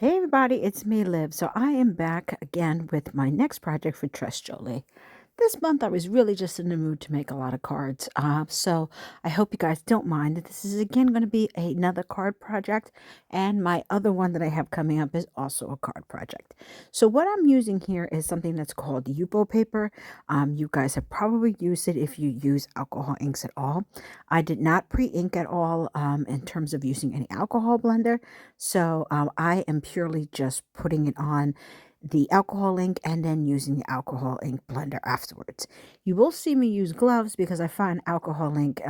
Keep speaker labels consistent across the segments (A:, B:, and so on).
A: Hey everybody, it's me, Liv. So I am back again with my next project for Jolie. This month I was really just in the mood to make a lot of cards. So I hope you guys don't mind that this is again going to be another card project. And my other one that I have coming up is also a card project. So what I'm using here is something that's called Yupo paper. You guys have probably used it if you use alcohol inks at all. I did not pre-ink at all in terms of using any alcohol blender. So I am purely just putting it on the alcohol ink and then using the alcohol ink blender afterwards. You will see me use gloves because I find alcohol ink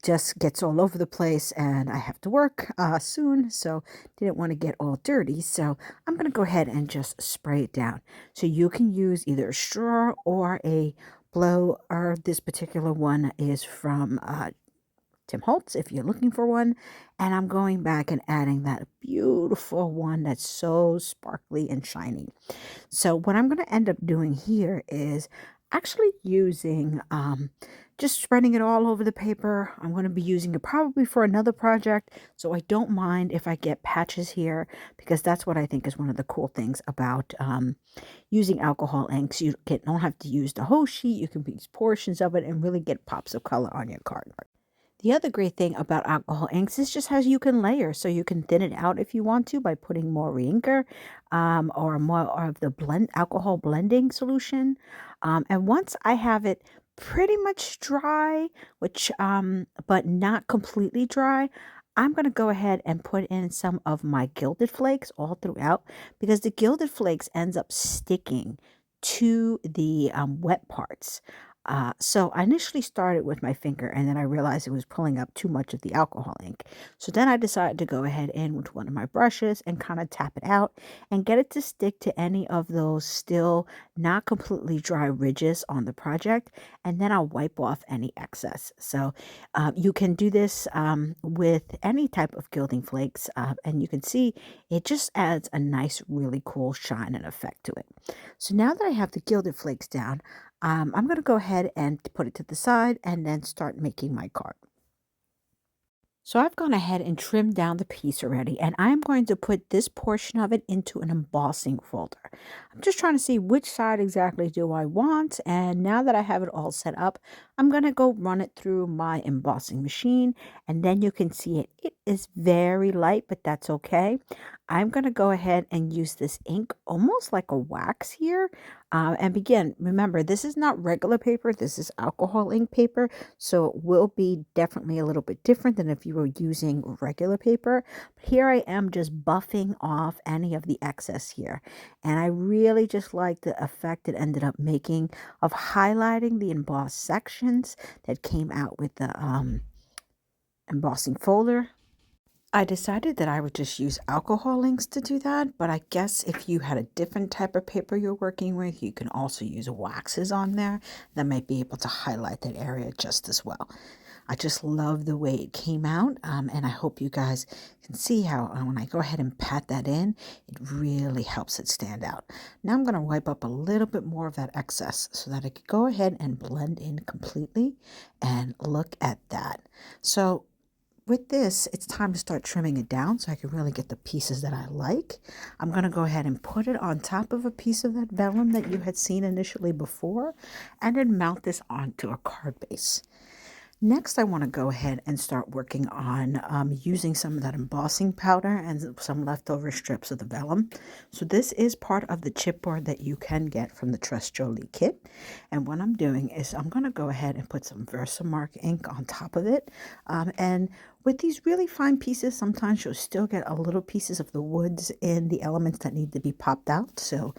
A: just gets all over the place and I have to work soon, so didn't want to get all dirty. So I'm going to go ahead and just spray it down. So you can use either a straw or a blow, or this particular one is from Tim Holtz if you're looking for one. And I'm going back and adding that beautiful one that's so sparkly and shiny. So what I'm going to end up doing here is actually using just spreading it all over the paper. I'm going to be using it probably for another project, so I don't mind if I get patches here, because that's what I think is one of the cool things about using alcohol inks. You don't have to use the whole sheet. You can use portions of it and really get pops of color on your card. The other great thing about alcohol inks is just how you can layer. So you can thin it out if you want to by putting more reinker or more of the alcohol blending solution. And once I have it pretty much dry, but not completely dry, I'm going to go ahead and put in some of my gilded flakes all throughout, because the gilded flakes ends up sticking to the wet parts. So I initially started with my finger, and then I realized it was pulling up too much of the alcohol ink. So then I decided to go ahead in with one of my brushes and kind of tap it out and get it to stick to any of those still not completely dry ridges on the project. And then I'll wipe off any excess. So you can do this with any type of gilding flakes. And you can see it just adds a nice, really cool shine and effect to it. So now that I have the gilded flakes down, I'm going to go ahead and put it to the side and then start making my card. So I've gone ahead and trimmed down the piece already, and I'm going to put this portion of it into an embossing folder. I'm just trying to see which side exactly do I want, and now that I have it all set up, I'm going to go run it through my embossing machine, and then you can see it. It is very light, but that's okay. I'm going to go ahead and use this ink almost like a wax here. And begin. Remember, this is not regular paper. This is alcohol ink paper. So it will be definitely a little bit different than if you were using regular paper. But here I am just buffing off any of the excess here. And I really just like the effect it ended up making of highlighting the embossed sections that came out with the embossing folder. I decided that I would just use alcohol inks to do that, but I guess if you had a different type of paper you're working with, you can also use waxes on there that might be able to highlight that area just as well. I just love the way it came out, and I hope you guys can see how when I go ahead and pat that in, it really helps it stand out. Now I'm going to wipe up a little bit more of that excess so that I could go ahead and blend in completely, and look at that. So with this, it's time to start trimming it down so I can really get the pieces that I like. I'm going to go ahead and put it on top of a piece of that vellum that you had seen initially before, and then mount this onto a card base. Next, I want to go ahead and start working on using some of that embossing powder and some leftover strips of the vellum. So this is part of the chipboard that you can get from the Trust Jolie kit. And what I'm doing is I'm going to go ahead and put some Versamark ink on top of it. And with these really fine pieces, sometimes you'll still get a little pieces of the woods in the elements that need to be popped out. So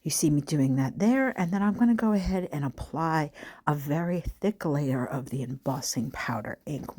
A: you see me doing that there, and then I'm going to go ahead and apply a very thick layer of the embossing powder ink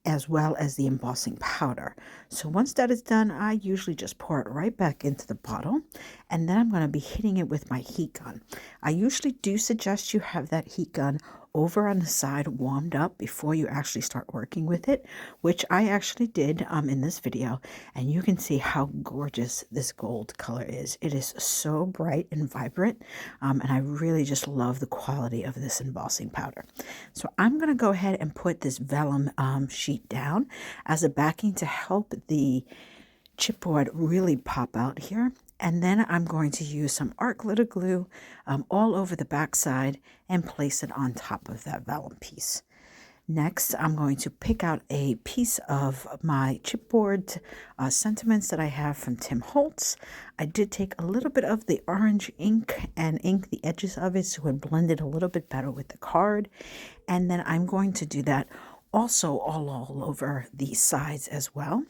A: as well as the embossing powder. So once that is done, I usually just pour it right back into the bottle, and then I'm going to be hitting it with my heat gun. I usually do suggest you have that heat gun over on the side warmed up before you actually start working with it, which I actually did in this video, and you can see how gorgeous this gold color is. It is so bright and vibrant, and I really just love the quality of this embossing powder. So I'm going to go ahead and put this vellum sheet down as a backing to help the chipboard really pop out here. And then I'm going to use some art glitter glue all over the back side and place it on top of that vellum piece. Next, I'm going to pick out a piece of my chipboard sentiments that I have from Tim Holtz. I did take a little bit of the orange ink and ink the edges of it so it blended a little bit better with the card. And then I'm going to do that also all over the sides as well.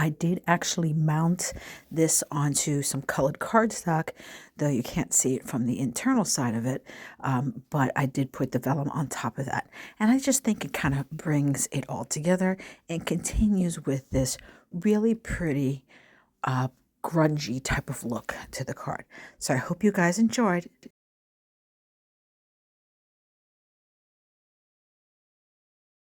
A: I did actually mount this onto some colored cardstock, though you can't see it from the internal side of it, but I did put the vellum on top of that. And I just think it kind of brings it all together and continues with this really pretty, grungy type of look to the card. So I hope you guys enjoyed.